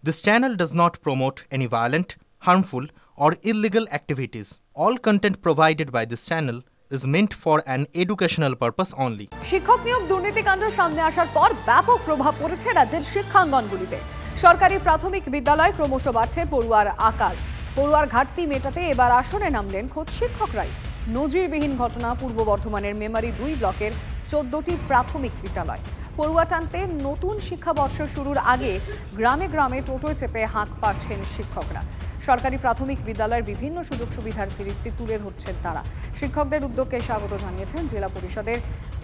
This channel does not promote any violent, harmful, or illegal activities. All content provided by this channel is meant for an educational purpose only. শিক্ষক নিয়োগ দুর্নীতিকাণ্ড সামনে আসার পর ব্যাপক প্রভাব পড়েছে রাজ্যের শিক্ষাঙ্গনগুলিতে। সরকারি প্রাথমিক বিদ্যালয় ক্রমশ বাড়ছে পড়ুয়ার আকার। পড়ুয়ার ঘাটতি মেটাতে এবার আসনে নামলেন খোদ শিক্ষকরাই। নজিরবিহীন ঘটনা পূর্ব বর্ধমানের মেমারি 2 ব্লকের 14টি প্রাথমিক বিদ্যালয়। পড়ুয়া টানতে নতুন শিক্ষাবর্ষ শুরুর আগে গ্রামে গ্রামে টোটোয় চেপে হাঁক পাচ্ছেন শিক্ষকরা। সরকারি প্রাথমিক বিদ্যালয়ের বিভিন্ন সুযোগ সুবিধার ফিরিস্তি তুলে ধরছেন তারা। শিক্ষকদের উদ্যোগকে স্বাগত জানিয়েছেন জেলা পরিষদের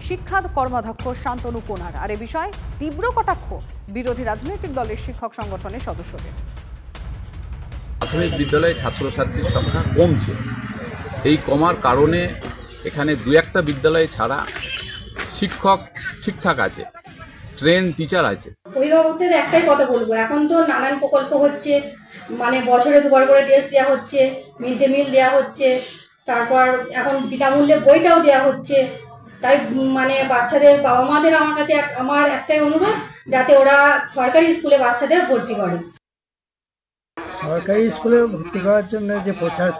শিক্ষা কর্মাধ্যক্ষ শান্তনু কোনার। আর এ বিষয়ে তীব্র কটাক্ষ বিরোধী রাজনৈতিক দলের শিক্ষক সংগঠনের সদস্যদের। প্রাথমিক বিদ্যালয়ে ছাত্রছাত্রীর সংখ্যা কমছে। এই কমার কারণে এখানে 2-1টা বিদ্যালয় ছাড়া শিক্ষক ঠিকঠাক আছে, ট্রেন টিচার আছে। অভিভাবকদের একটাই কথা বলবো, এখন তো নানান প্রকল্প হচ্ছে, মানে বছরে 2বার করে ড্রেস দেওয়া হচ্ছে, মিড ডে মিল দেওয়া হচ্ছে, তারপর এখন বিনামূল্যে বইটাও দেওয়া হচ্ছে। তাই মানে বাচ্চাদের বাবা মাদের আমার একটাই অনুরোধ, যাতে ওরা সরকারি স্কুলে বাচ্চাদের ভর্তি করে। সরকারি স্কুলে ভর্তি করার জন্য যে প্রচার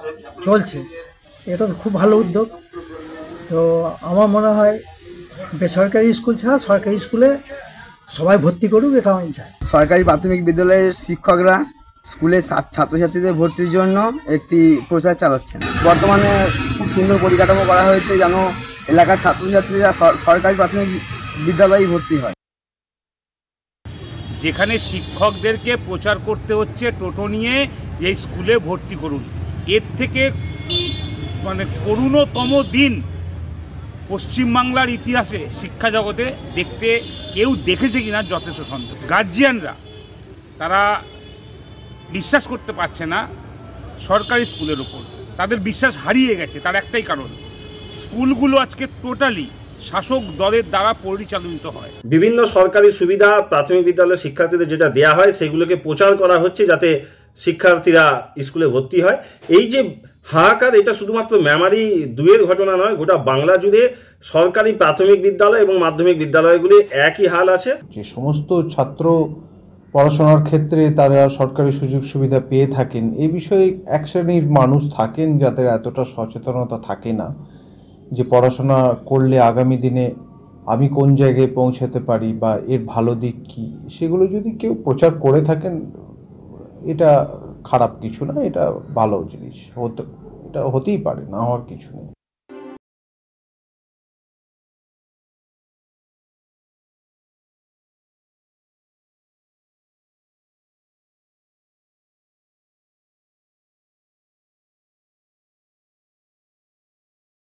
চলছে, এটা তো খুব ভালো উদ্যোগ। তো আমার মনে হয় বেসরকারি স্কুল ছাড়া সরকারি স্কুলে সবাই ভর্তি করুক, এটা আমি চাই। সরকারি প্রাথমিক বিদ্যালয়ের শিক্ষকরা স্কুলে ছাত্রছাত্রীদের ভর্তির জন্য একটি প্রচার চালাচ্ছেন। বর্তমানে খুব সুন্দর পরিকাঠামো করা হয়েছে যেন এলাকার ছাত্রছাত্রীরা সরকারি প্রাথমিক বিদ্যালয়ে ভর্তি হয়। যেখানে শিক্ষকদেরকে প্রচার করতে হচ্ছে টোটো নিয়ে এই স্কুলে ভর্তি করুন, এর থেকে মানে করুণতম দিন পশ্চিমবাংলার ইতিহাসে শিক্ষা জগতে দেখতে কেউ দেখেছে কিনা যথেষ্ট সন্দেহ। গার্জিয়ানরা তারা বিশ্বাস করতে পারছে না সরকারি স্কুলের ওপর, তাদের বিশ্বাস হারিয়ে গেছে। তার একটাই কারণ, স্কুলগুলো আজকে টোটালি শাসক দলের দ্বারা পরিচালিত হয়। বিভিন্ন সরকারি সুবিধা প্রাথমিক বিদ্যালয়ের শিক্ষার্থীদের যেটা দেয়া হয় সেগুলোকে প্রচার করা হচ্ছে যাতে শিক্ষার্থীরা স্কুলে ভর্তি হয়। এই যে হাহাকার, এটা শুধুমাত্র মেমারি 2-এর ঘটনা নয়, গোটা বাংলা জুড়ে সরকারি প্রাথমিক বিদ্যালয় এবং মাধ্যমিক বিদ্যালয়গুলি একই হাল আছে। যে সমস্ত ছাত্র পড়াশোনার ক্ষেত্রে তারা সরকারি সুযোগ সুবিধা পেয়ে থাকেন, এই বিষয়ে এক শ্রেণীর মানুষ থাকেন যাদের এতটা সচেতনতা থাকে না যে পড়াশোনা করলে আগামী দিনে আমি কোন জায়গায় পৌঁছাতে পারি বা এর ভালো দিক কী, সেগুলো যদি কেউ প্রচার করে থাকেন, এটা খারাপ কিছু না, এটা ভালো জিনিস, এটা হতেই পারে, না হওয়ার কিছু নেই।